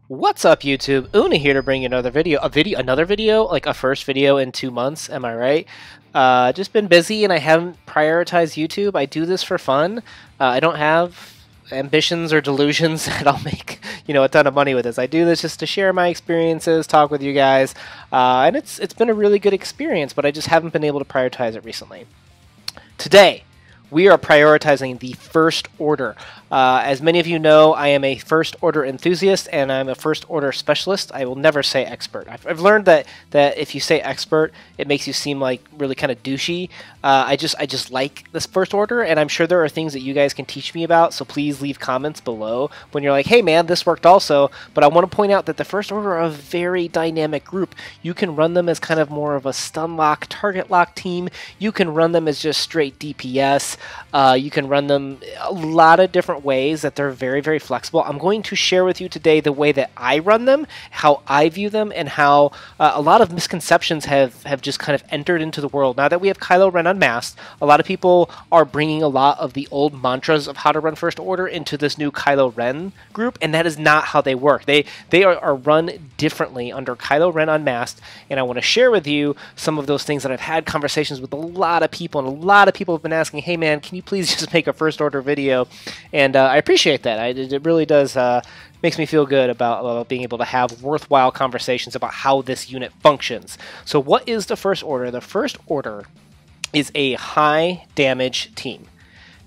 What's up, YouTube? Una here to bring you another video. Another video, like a first video in 2 months. Am I right? Just been busy and I haven't prioritized YouTube. I do this for fun. I don't have ambitions or delusions that I'll make, a ton of money with this. I do this just to share my experiences, talk with you guys, and it's been a really good experience. But I just haven't been able to prioritize it recently. Today, we are prioritizing the First Order. As many of you know, I am a First Order enthusiast and I'm a First Order specialist. I will never say expert. I've learned that if you say expert, it makes you seem like really kind of douchey. I just like this First Order, and I'm sure there are things that you guys can teach me about, so please leave comments below when you're like, hey man, this worked also. But I want to point out that the First Order are a very dynamic group. You can run them as kind of more of a stun lock, target lock team. You can run them as just straight DPS. You can run them a lot of different ways that they're very, very flexible. I'm going to share with you today the way that I run them, how I view them, and how a lot of misconceptions have just kind of entered into the world. Now that we have Kylo Ren unmasked, a lot of people are bringing a lot of the old mantras of how to run First Order into this new Kylo Ren group, and that is not how they work. They are run differently under Kylo Ren unmasked, and I want to share with you some of those things that I've had conversations with a lot of people, and a lot of people have been asking, hey man, can you please just make a First Order video? And I appreciate that. It really does makes me feel good about being able to have worthwhile conversations about how this unit functions. So what is the First Order? The First Order is a high damage team.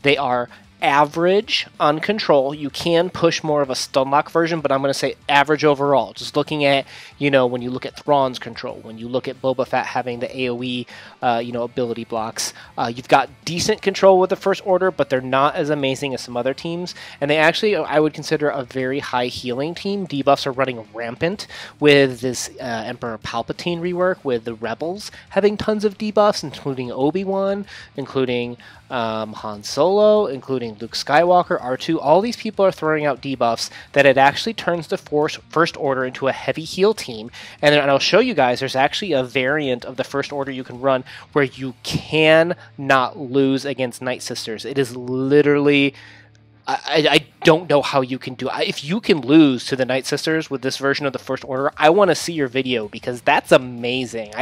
They are average on control. You can push more of a stun lock version, but I'm going to say average overall. Just looking at, when you look at Thrawn's control, when you look at Boba Fett having the AoE, ability blocks, you've got decent control with the First Order, but they're not as amazing as some other teams. And they actually, I would consider a very high healing team. Debuffs are running rampant with this Emperor Palpatine rework, with the Rebels having tons of debuffs, including Obi-Wan, including Han Solo, including Luke Skywalker, R2. All these people are throwing out debuffs that it actually turns the First Order into a heavy heal team. And I'll show you guys, there's actually a variant of the First Order you can run where you can not lose against Night Sisters. It is literally... I don't know how you can do it. If you can lose to the Night Sisters with this version of the First Order, I want to see your video because that's amazing.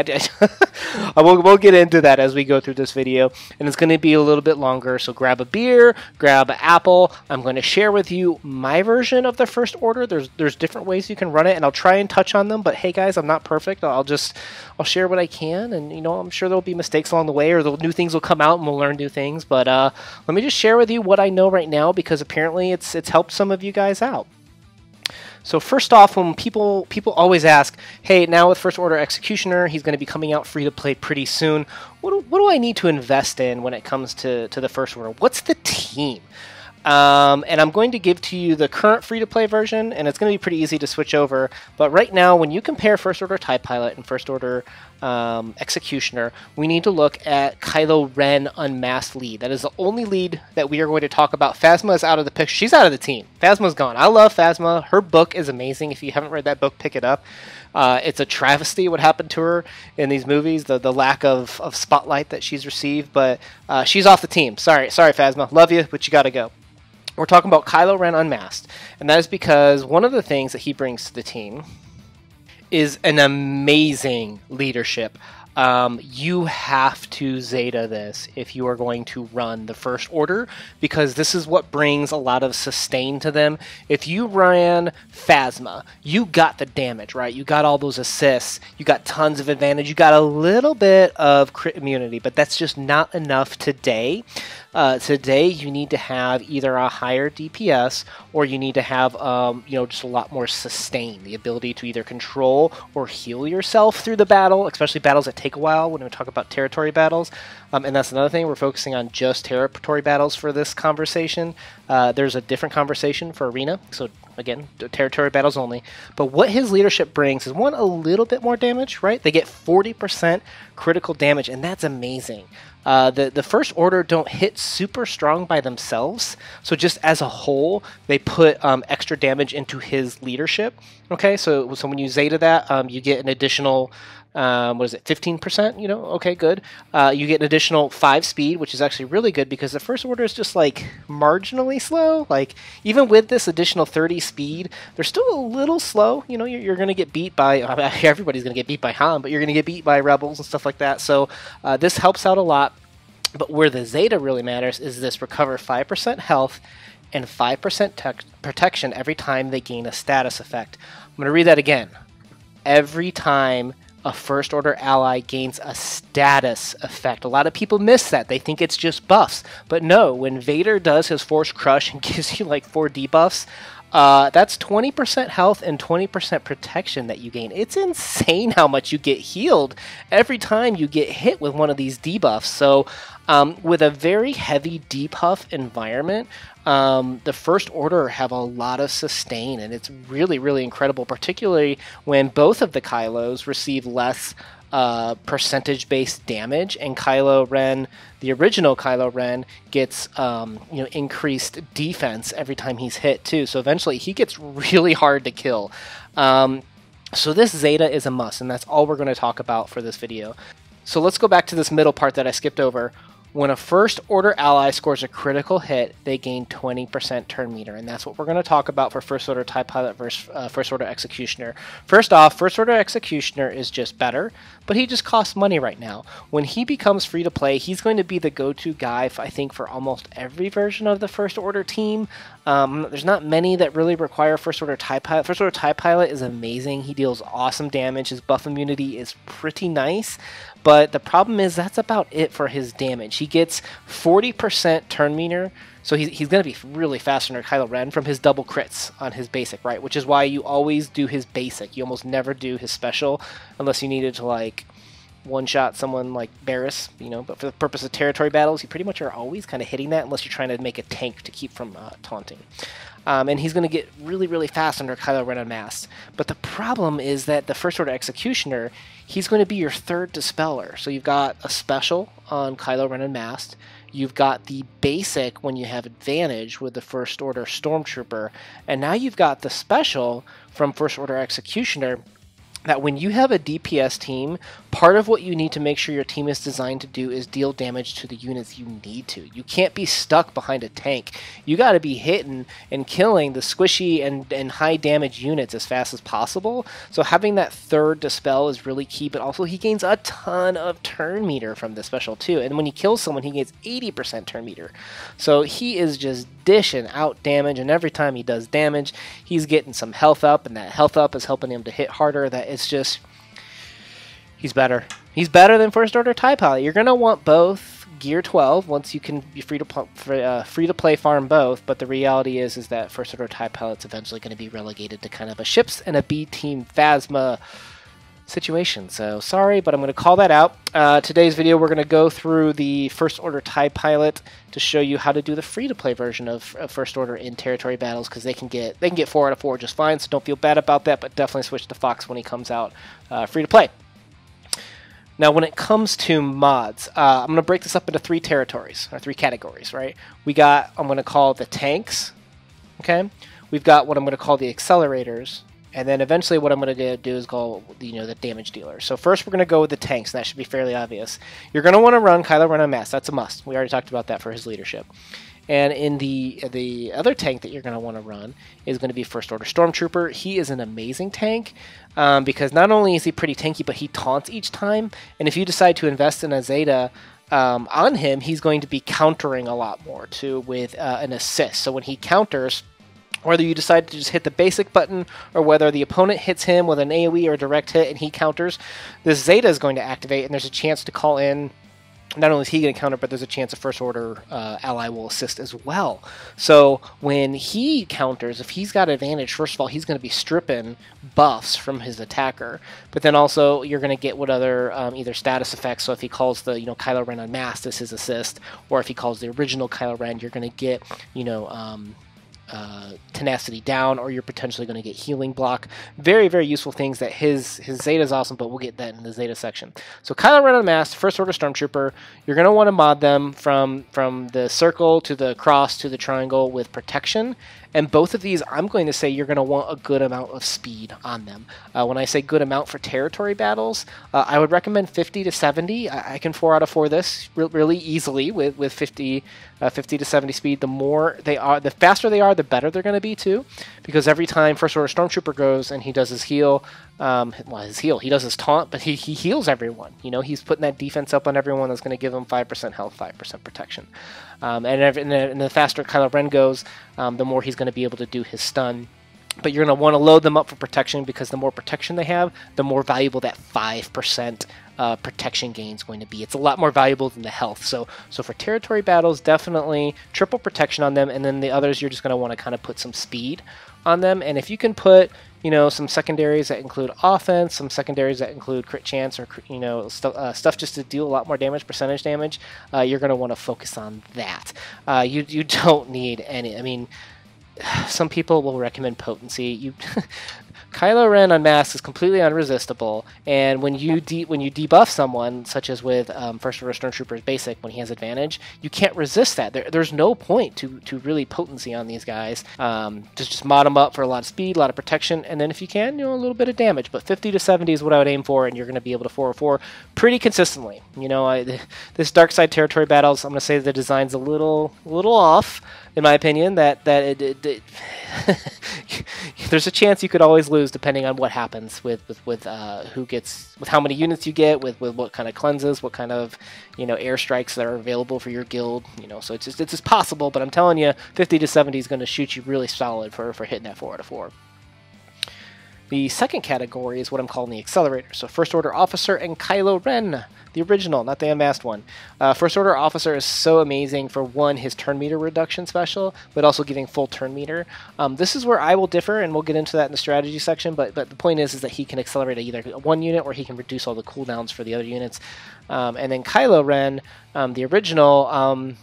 We'll get into that as we go through this video, and it's going to be a little bit longer, so grab a beer, grab an apple. I'm going to share with you my version of the First Order. There's different ways you can run it, and I'll try and touch on them, but hey guys, I'm not perfect. I'll share what I can, and I'm sure there'll be mistakes along the way, or the new things will come out and we'll learn new things, but let me just share with you what I know right now, because apparently it's helped some of you guys out. So first off, when people always ask, hey, now with First Order Executioner, he's going to be coming out free to play pretty soon. What do I need to invest in when it comes to the First Order? What's the team? And I'm going to give to you the current free-to-play version, and it's going to be pretty easy to switch over. But right now, when you compare First Order TIE Pilot and First Order Executioner, we need to look at Kylo Ren Unmasked lead. That is the only lead that we are going to talk about. Phasma is out of the picture. She's out of the team. Phasma's gone. I love Phasma. Her book is amazing. If you haven't read that book, pick it up. It's a travesty what happened to her in these movies, the lack of spotlight that she's received. But she's off the team. Sorry, Phasma. Love you, but you got to go. We're talking about Kylo Ren Unmasked, and that is because one of the things that he brings to the team is an amazing leadership. You have to Zeta this if you are going to run the First Order, because this is what brings a lot of sustain to them. If you ran Phasma, you got the damage, right? You got all those assists, you got tons of advantage, you got a little bit of crit immunity, but that's just not enough today. Today, you need to have either a higher DPS or you need to have, just a lot more sustain, the ability to either control or heal yourself through the battle, especially battles that take a while when we talk about territory battles. And that's another thing. We're focusing on just territory battles for this conversation. There's a different conversation for arena, so again, territory battles only. But what his leadership brings is, one, a little bit more damage, right? They get 40% critical damage, and that's amazing. The First Order don't hit super strong by themselves, so just as a whole, they put extra damage into his leadership. Okay, so when you Zeta that, you get an additional, what is it, 15%? You know, okay, good. You get an additional 5 speed, which is actually really good because the First Order is just like marginally slow. Like even with this additional 30 speed, they're still a little slow. You know, you're going to get beat by everybody's going to get beat by Han, but you're going to get beat by rebels and stuff like that. So this helps out a lot. But where the Zeta really matters is this: recover 5% health and 5% protection every time they gain a status effect. I'm going to read that again. Every time a First Order ally gains a status effect. A lot of people miss that. They think it's just buffs. But no, when Vader does his Force Crush and gives you like 4 debuffs, that's 20% health and 20% protection that you gain. It's insane how much you get healed every time you get hit with one of these debuffs. So with a very heavy debuff environment, the First Order have a lot of sustain, and it's really, really incredible, particularly when both of the Kylos receive less percentage-based damage, and Kylo Ren, the original Kylo Ren, gets increased defense every time he's hit too. So eventually he gets really hard to kill. So this Zeta is a must, and that's all we're going to talk about for this video. So let's go back to this middle part that I skipped over. When a First Order ally scores a critical hit, they gain 20% turn meter, and that's what we're going to talk about for First Order TIE Pilot versus First Order Executioner. First off, First Order Executioner is just better, but he just costs money right now. When he becomes free to play, he's going to be the go-to guy, I think, for almost every version of the First Order team. There's not many that really require First Order TIE Pilot. First Order TIE Pilot is amazing. He deals awesome damage. His buff immunity is pretty nice, but the problem is that's about it for his damage. He gets 40% turn meter, so he's going to be really fast under Kylo Ren from his double crits on his basic, right? Which is why you always do his basic. You almost never do his special unless you needed to, like, one-shot someone like Barriss, you know, but for the purpose of territory battles, you pretty much are always kind of hitting that unless you're trying to make a tank to keep from taunting. And he's going to get really, really fast under Kylo Ren Unmasked. But the problem is that the First Order Executioner, he's going to be your third Dispeller. So you've got a special on Kylo Ren Unmasked. You've got the basic when you have advantage with the First Order Stormtrooper. And now you've got the special from First Order Executioner, that when you have a DPS team, part of what you need to make sure your team is designed to do is deal damage to the units you need to. You can't be stuck behind a tank. You got to be hitting and killing the squishy and high damage units as fast as possible. So having that third Dispel is really key, but also he gains a ton of turn meter from this special too. And when he kills someone, he gains 80% turn meter. So he is just dishing out damage, and every time he does damage, he's getting some health up, and that health up is helping him to hit harder. That it's just, he's better. He's better than First Order TIE Pilot. You're gonna want both Gear 12 once you can be free to play farm both. But the reality is that First Order TIE Pilot's eventually going to be relegated to kind of a ships and a B team Phasma situation. So sorry, but I'm going to call that out. Today's video, we're going to go through the First Order TIE Pilot to show you how to do the free-to-play version of First Order in territory battles, because they can get 4 out of 4 just fine. So don't feel bad about that, but definitely switch to Fox when he comes out free-to-play. Now, when it comes to mods, I'm going to break this up into 3 territories, or 3 categories, right? We got, I'm going to call the tanks, okay? We've got what I'm going to call the accelerators, and then eventually what I'm going to do is go, the damage dealer. So first we're going to go with the tanks, and that should be fairly obvious. You're going to want to run Kylo Ren Unmasked. That's a must. We already talked about that for his leadership. And in the other tank that you're going to want to run is going to be First Order Stormtrooper. He is an amazing tank because not only is he pretty tanky, but he taunts each time. And if you decide to invest in a Zeta on him, he's going to be countering a lot more too with an assist. So when he counters, whether you decide to just hit the basic button or whether the opponent hits him with an AoE or a direct hit and he counters, this Zeta is going to activate, and there's a chance to call in. Not only is he going to counter, but there's a chance a First Order ally will assist as well. So when he counters, if he's got advantage, first of all, he's going to be stripping buffs from his attacker. But then also you're going to get what other either status effects. So if he calls the Kylo Ren Unmasked as his assist, or if he calls the original Kylo Ren, you're going to get tenacity down, or you're potentially going to get healing block. Very, very useful things that his Zeta is awesome, but we'll get that in the Zeta section. So Kylo Ren Unmasked, First Order Stormtrooper, you're going to want to mod them from the circle to the cross to the triangle with protection. And both of these, I'm going to say you're going to want a good amount of speed on them. When I say good amount for territory battles, I would recommend 50 to 70. I can 4 out of 4 this really easily with 50 to 70 speed. The more they are, the faster they are, the better they're going to be too. Because every time First Order Stormtrooper goes and he does his heal, he does his taunt, but he heals everyone. You know, he's putting that defense up on everyone that's going to give them 5% health, 5% protection. And the faster Kylo Ren goes, the more he's going to be able to do his stun. But you're going to want to load them up for protection, because the more protection they have, the more valuable that 5% protection gain is going to be. It's a lot more valuable than the health. So for territory battles, definitely triple protection on them, and then the others you're just going to want to kind of put some speed on them. And if you can put, you know, some secondaries that include offense, some secondaries that include crit chance, or, you know, stuff just to deal a lot more damage, percentage damage, you're going to want to focus on that. You don't need any. I mean, some people will recommend potency. Kylo Ren Unmasked is completely unresistible, and when you debuff someone, such as with First Order Stormtrooper's basic, when he has advantage, you can't resist that. There's no point to really potency on these guys. Just mod them up for a lot of speed, a lot of protection, and then if you can, you know, a little bit of damage. But 50 to 70 is what I would aim for, and you're going to be able to 404 pretty consistently. You know, this dark side territory battles, I'm going to say the design's a little off, in my opinion. That there's a chance you could always lose depending on what happens with how many units you get, with what kind of cleanses, what kind of, you know, airstrikes that are available for your guild. You know, so it's just possible. But I'm telling you, 50 to 70 is going to shoot you really solid for hitting that 4 out of 4. The second category is what I'm calling the Accelerator. So First Order Officer and Kylo Ren, the original, not the unmasked one. First Order Officer is so amazing for, one, his turn meter reduction special, but also giving full turn meter. This is where I will differ, and we'll get into that in the strategy section, but the point is that he can accelerate either one unit, or he can reduce all the cooldowns for the other units. And then Kylo Ren, the original,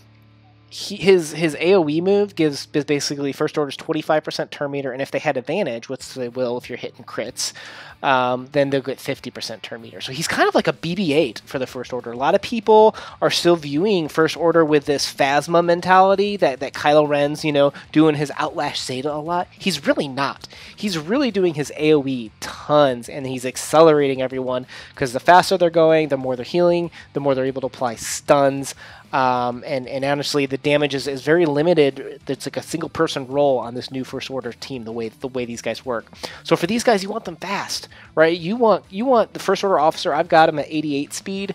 his AoE move gives basically First Order's 25% turn meter, and if they had advantage, which they will if you're hitting crits, then they'll get 50% turn meter. So he's kind of like a BB-8 for the First Order. A lot of people are still viewing First Order with this Phasma mentality that Kylo Ren's, you know, doing his Outlash Zeta a lot. He's really not. He's really doing his AoE tons, and he's accelerating everyone, because the faster they're going, the more they're healing, the more they're able to apply stuns. And honestly, the damage is very limited. It's like a single person roll on this new First Order team, the way these guys work. So for these guys, you want them fast, right? You want the First Order Officer. I've got him at 88 speed,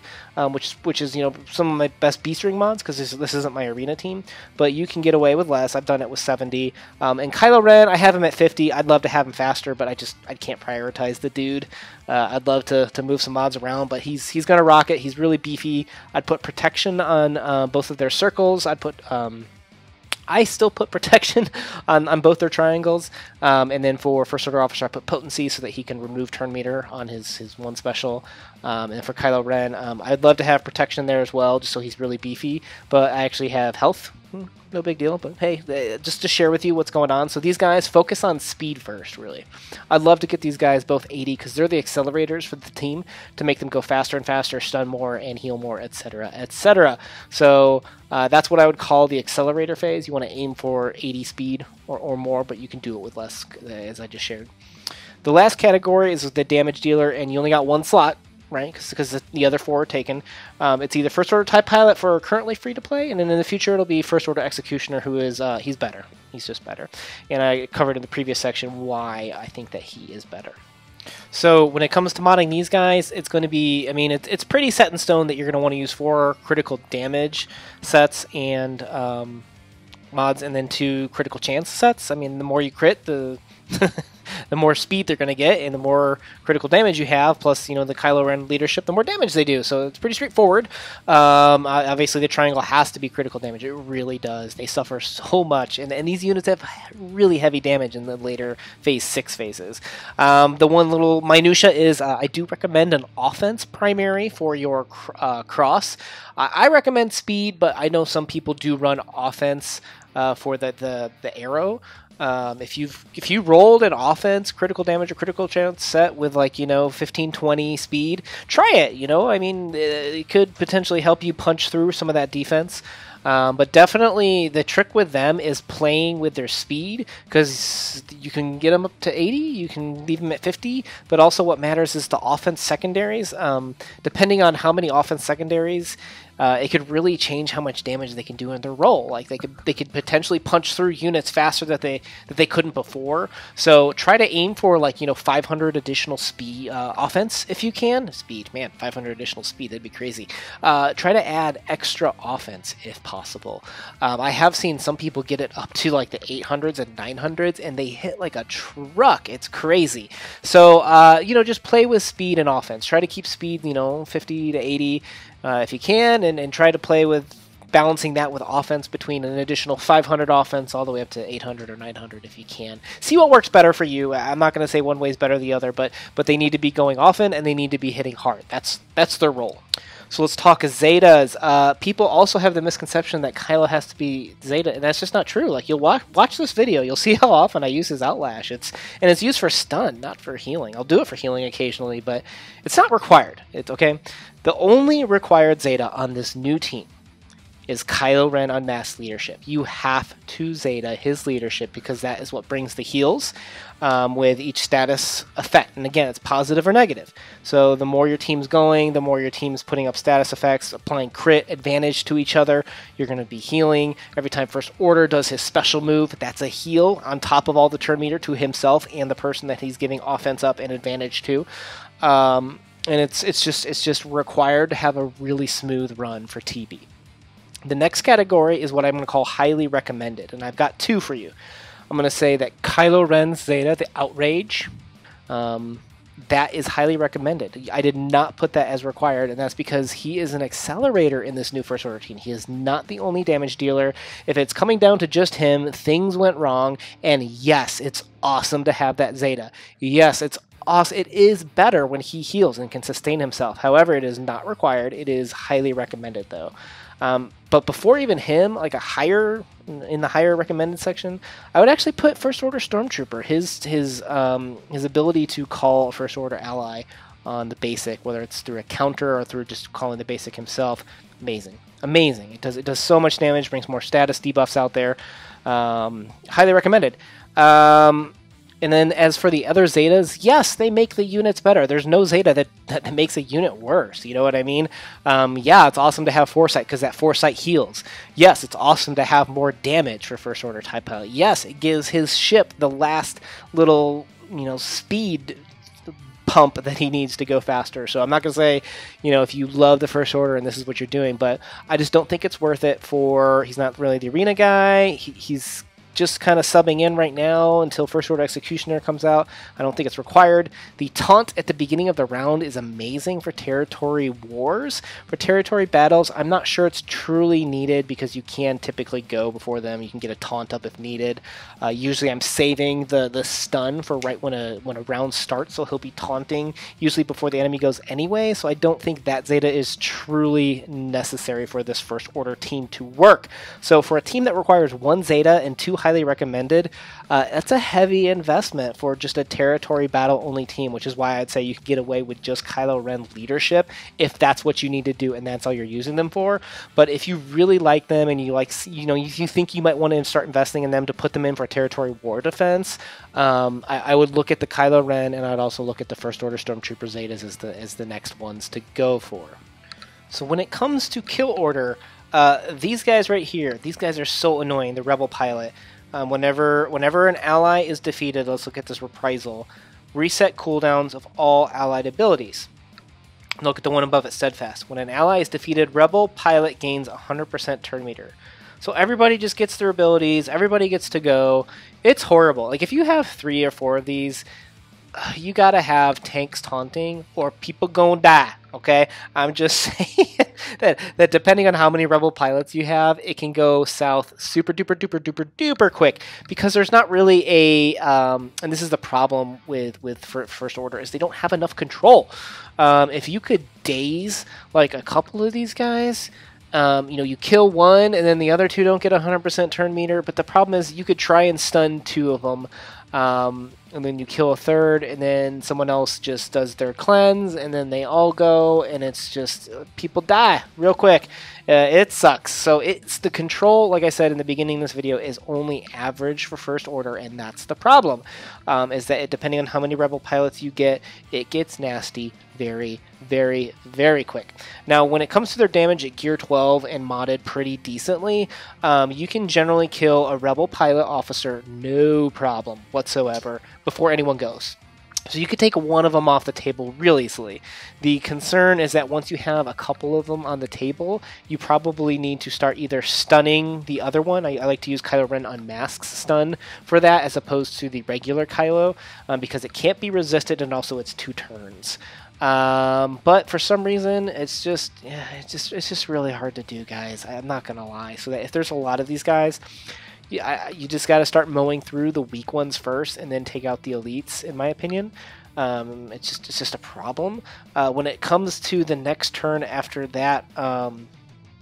which is, you know, some of my best beast ring mods, because this isn't my arena team, but you can get away with less. I've done it with 70. And Kylo Ren, I have him at 50. I'd love to have him faster, but I can't prioritize the dude. I'd love to move some mods around, but he's gonna rock it. He's really beefy. I'd put protection on both of their circles. I still put protection on both their triangles, and then for First Order Officer, I put potency so that he can remove turn meter on his one special. And for Kylo Ren, I'd love to have protection there as well, just so he's really beefy. But I actually have health. No big deal, but hey, just to share with you what's going on. So these guys focus on speed first, really. I'd love to get these guys both 80, because they're the accelerators for the team, to make them go faster and faster, stun more, and heal more, etc., etc. So that's what I would call the accelerator phase. You want to aim for 80 speed or more, but you can do it with less, as I just shared. The last category is the damage dealer, and you only got one slot, right? Because the other 4 are taken. It's either First Order TIE Pilot for currently free to play, and then in the future it'll be First Order Executioner, who is he's better. He's just better. And I covered in the previous section why I think that he is better. So when it comes to modding these guys, it's going to be, I mean, it's pretty set in stone that you're going to want to use 4 critical damage sets and mods, and then 2 critical chance sets. I mean, the more you crit, the the more speed they're going to get, and the more critical damage you have, plus, you know, the Kylo Ren leadership, the more damage they do. So it's pretty straightforward. Obviously, the triangle has to be critical damage. It really does. They suffer so much, and these units have really heavy damage in the later phase 6 phases. The one little minutia is I do recommend an offense primary for your cross. I recommend speed, but I know some people do run offense for the arrow. If you rolled an offense critical damage or critical chance set with, like, 15-20 speed, try it. I mean, it could potentially help you punch through some of that defense. But definitely the trick with them is playing with their speed, because you can get them up to 80, you can leave them at 50, but also what matters is the offense secondaries. Depending on how many offense secondaries, it could really change how much damage they can do in their roll. Like they could potentially punch through units faster that they couldn't before. So try to aim for, like, 500 additional speed offense if you can. Speed, man, 500 additional speed, that'd be crazy. Try to add extra offense if possible. I have seen some people get it up to like the 800s and 900s, and they hit like a truck. It's crazy. So just play with speed and offense. Try to keep speed 50 to 80 if you can, and try to play with balancing that with offense between an additional 500 offense all the way up to 800 or 900 if you can. See what works better for you. I'm not going to say one way is better than the other, but they need to be going often and they need to be hitting hard. That's their role. So let's talk Zetas. People also have the misconception that Kylo has to be Zeta, and that's just not true. Like, you'll watch this video, you'll see how often I use his Outlash. It's used for stun, not for healing. I'll do it for healing occasionally, but it's not required. It's okay. The only required Zeta on this new team is Kylo Ren Unmasked Leadership. You have to Zeta his leadership, because that is what brings the heals with each status effect. And again, it's positive or negative. So the more your team's going, the more your team's putting up status effects, applying crit advantage to each other. You're going to be healing. Every time First Order does his special move, that's a heal on top of all the turn meter to himself and the person that he's giving offense up and advantage to. And it's just required to have a really smooth run for TB. The next category is what I'm going to call highly recommended, and I've got two for you. I'm going to say that Kylo Ren's Zeta, the Outrage, that is highly recommended. I did not put that as required, and that's because he is an accelerator in this new First Order team. He is not the only damage dealer. If it's coming down to just him, things went wrong, and yes, it's awesome to have that Zeta. Yes, it's awesome. It is better when he heals and can sustain himself. However, it is not required. It is highly recommended, though. But before even him, like in the higher recommended section, I would actually put First Order Stormtrooper. His ability to call a First Order ally on the basic, whether it's through a counter or through just calling the basic himself, amazing. It does so much damage, brings more status debuffs out there. Highly recommended. And then as for the other Zetas, yes, they make the units better. There's no Zeta that makes a unit worse. You know what I mean? Yeah, it's awesome to have Foresight because that Foresight heals. Yes, it's awesome to have more damage for First Order TIE Pilot. Yes, it gives his ship the last little, speed pump that he needs to go faster. So I'm not going to say, if you love the First Order and this is what you're doing, but I just don't think it's worth it he's not really the arena guy. He's just kind of subbing in right now until First Order Executioner comes out. I don't think it's required. The taunt at the beginning of the round is amazing for territory wars. For territory battles, I'm not sure it's truly needed because you can typically go before them. You can get a taunt up if needed. Usually I'm saving the stun for right when a round starts, so he'll be taunting usually before the enemy goes anyway, so I don't think that Zeta is truly necessary for this First Order team to work. So for a team that requires one Zeta and two highly recommended, that's a heavy investment for just a territory battle only team, which is why I'd say you can get away with just Kylo Ren leadership if that's what you need to do and that's all you're using them for. But if you really like them and you think you might want to start investing in them to put them in for territory war defense, I would look at the Kylo Ren, and I'd also look at the First Order Stormtrooper Zetas as the next ones to go for. So when it comes to kill order, these guys right here, these guys are so annoying. The Rebel Pilot. Whenever an ally is defeated, let's look at this reprisal. Reset cooldowns of all allied abilities. Look at the one above it, Steadfast. When an ally is defeated, Rebel Pilot gains 100% turn meter. So everybody just gets their abilities, everybody gets to go. It's horrible. Like, if you have 3 or 4 of these, you gotta have tanks taunting or people gonna die, okay? I'm just saying that depending on how many Rebel pilots you have, it can go south super duper duper duper duper quick because there's not really a, and this is the problem with First Order, is they don't have enough control. If you could daze like a couple of these guys, You kill one, and then the other two don't get 100% turn meter. But the problem is you could try and stun two of them, and then you kill a third, and then someone else just does their cleanse, and then they all go, and it's just people die real quick. It sucks. So it's the control, like I said in the beginning of this video, is only average for First Order, and that's the problem. Is that depending on how many Rebel pilots you get, it gets nasty very, very, very quick. Now, when it comes to their damage at Gear 12 and modded pretty decently, you can generally kill a Rebel pilot officer no problem whatsoever before anyone goes. So you could take one of them off the table real easily. The concern is that once you have a couple of them on the table, you probably need to start either stunning the other one. I like to use Kylo Ren Unmasked stun for that as opposed to the regular Kylo, because it can't be resisted and also it's 2 turns. But for some reason, it's just really hard to do, guys. I'm not gonna lie. So that if there's a lot of these guys, you just got to start mowing through the weak ones first, and then take out the elites. In my opinion, it's just a problem. When it comes to the next turn after that,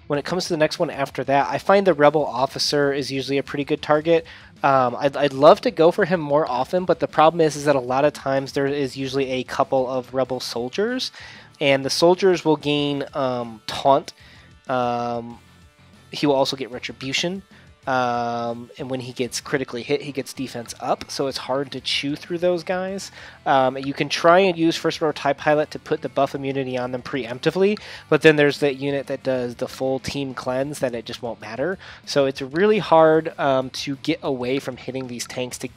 when it comes to the next one after that, I find the Rebel officer is usually a pretty good target. I'd love to go for him more often, but the problem is that a lot of times there is usually a couple of Rebel soldiers, and the soldiers will gain taunt. He will also get retribution. And when he gets critically hit, he gets defense up, so it's hard to chew through those guys. You can try and use First Order TIE Pilot to put the buff immunity on them preemptively, but then there's that unit that does the full team cleanse that it just won't matter. So it's really hard to get away from hitting these tanks to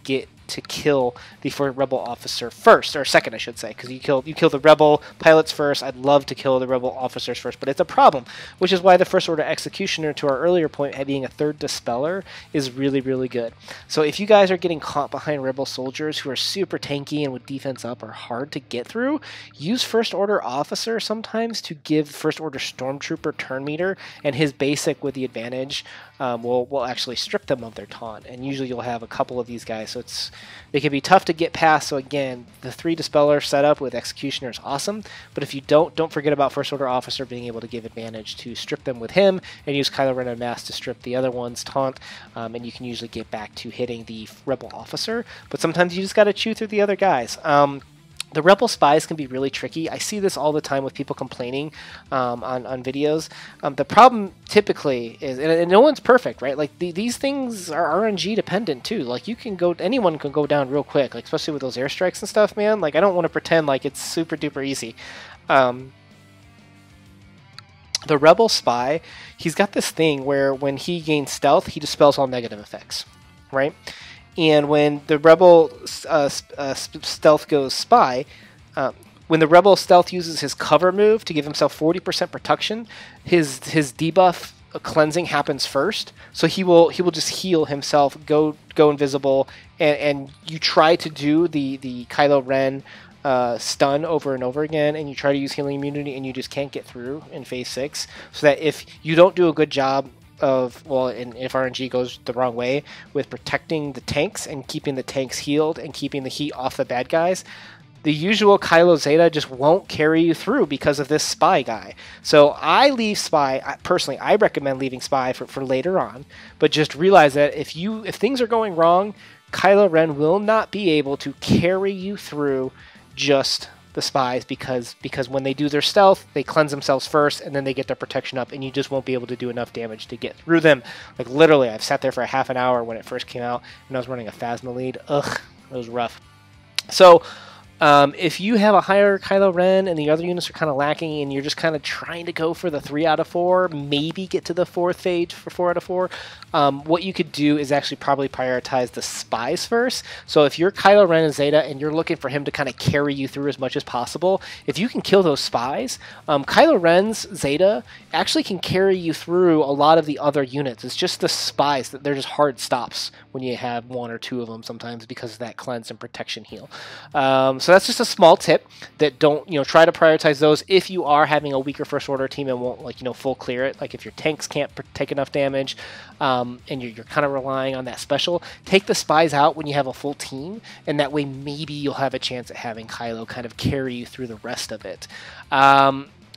kill the Rebel officer first, or second, I should say, because you kill the Rebel pilots first. I'd love to kill the Rebel officers first, but it's a problem, which is why the First Order Executioner, to our earlier point, being a third Dispeller, is really, really good. So if you guys are getting caught behind Rebel soldiers who are super tanky and with defense up are hard to get through, use First Order Officer sometimes to give First Order Stormtrooper turn meter, and his basic with the advantage will actually strip them of their taunt, and usually you'll have a couple of these guys, so they can be tough to get past. So again, the 3 Dispeller setup with Executioner is awesome, but if you don't forget about First Order Officer being able to give advantage to strip them with him, and use Kylo Ren Unmasked to strip the other one's taunt, and you can usually get back to hitting the Rebel Officer, but sometimes you just got to chew through the other guys. The Rebel spies can be really tricky. I see this all the time with people complaining on videos. The problem typically is, and no one's perfect, right? Like these things are RNG dependent too. Like anyone can go down real quick, like especially with those airstrikes and stuff, man. Like I don't want to pretend like it's super duper easy. The Rebel spy, he's got this thing where when he gains stealth, he dispels all negative effects, right? And when the Rebel stealth goes spy, when the Rebel stealth uses his cover move to give himself 40% protection, his debuff cleansing happens first. So he will just heal himself, go invisible, and you try to do the Kylo Ren stun over and over again, and you try to use healing immunity, and you just can't get through in phase 6. So that if you don't do a good job and if RNG goes the wrong way with protecting the tanks and keeping the tanks healed and keeping the heat off the bad guys, the usual Kylo Zeta just won't carry you through because of this spy guy. So I leave spy. Personally, I recommend leaving spy for later on, but just realize that if things are going wrong, Kylo Ren will not be able to carry you through just the spies, because when they do their stealth, they cleanse themselves first, and then they get their protection up, and you just won't be able to do enough damage to get through them. Like literally, I've sat there for a half an hour when it first came out, and I was running a Phasma lead. Ugh, it was rough. So if you have a higher Kylo Ren and the other units are kind of lacking, and you're just kind of trying to go for the 3 out of 4, maybe get to the 4th phase for 4 out of 4, what you could do is actually probably prioritize the spies first. So if you're Kylo Ren and Zeta and you're looking for him to kind of carry you through as much as possible, if you can kill those spies, Kylo Ren's Zeta actually can carry you through a lot of the other units. It's just the spies that they're just hard stops when you have 1 or 2 of them sometimes because of that cleanse and protection heal. So that's just a small tip that try to prioritize those if you are having a weaker First Order team and won't full clear it. Like if your tanks can't take enough damage, and you're kind of relying on that special, take the spies out when you have a full team, and that way maybe you'll have a chance at having Kylo kind of carry you through the rest of it.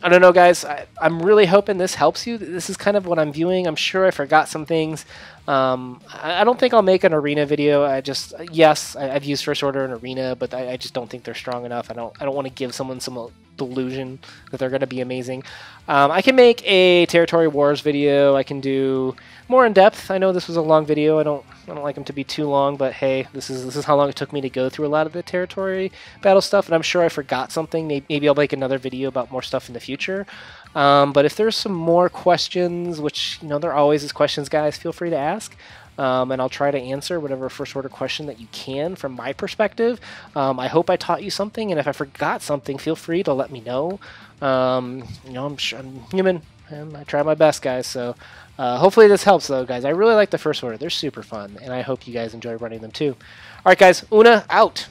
I don't know, guys. I'm really hoping this helps you. This is kind of what I'm viewing. I'm sure I forgot some things. I don't think I'll make an arena video. Yes, I've used First Order in arena, but I just don't think they're strong enough. I don't want to give someone some delusion that they're going to be amazing. I can make a Territory Wars video. I can do more in depth. I know this was a long video. I don't like them to be too long, but hey, this is how long it took me to go through a lot of the territory battle stuff, and I'm sure I forgot something. Maybe I'll make another video about more stuff in the future. But if there's some more questions, which, you know, there always is questions, guys, feel free to ask. And I'll try to answer whatever First Order question that you can from my perspective. I hope I taught you something, and if I forgot something, feel free to let me know. You know, I'm human, and I try my best, guys, so hopefully this helps, though, guys. I really like the First Order. They're super fun, and I hope you guys enjoy running them, too. All right, guys, Una, out!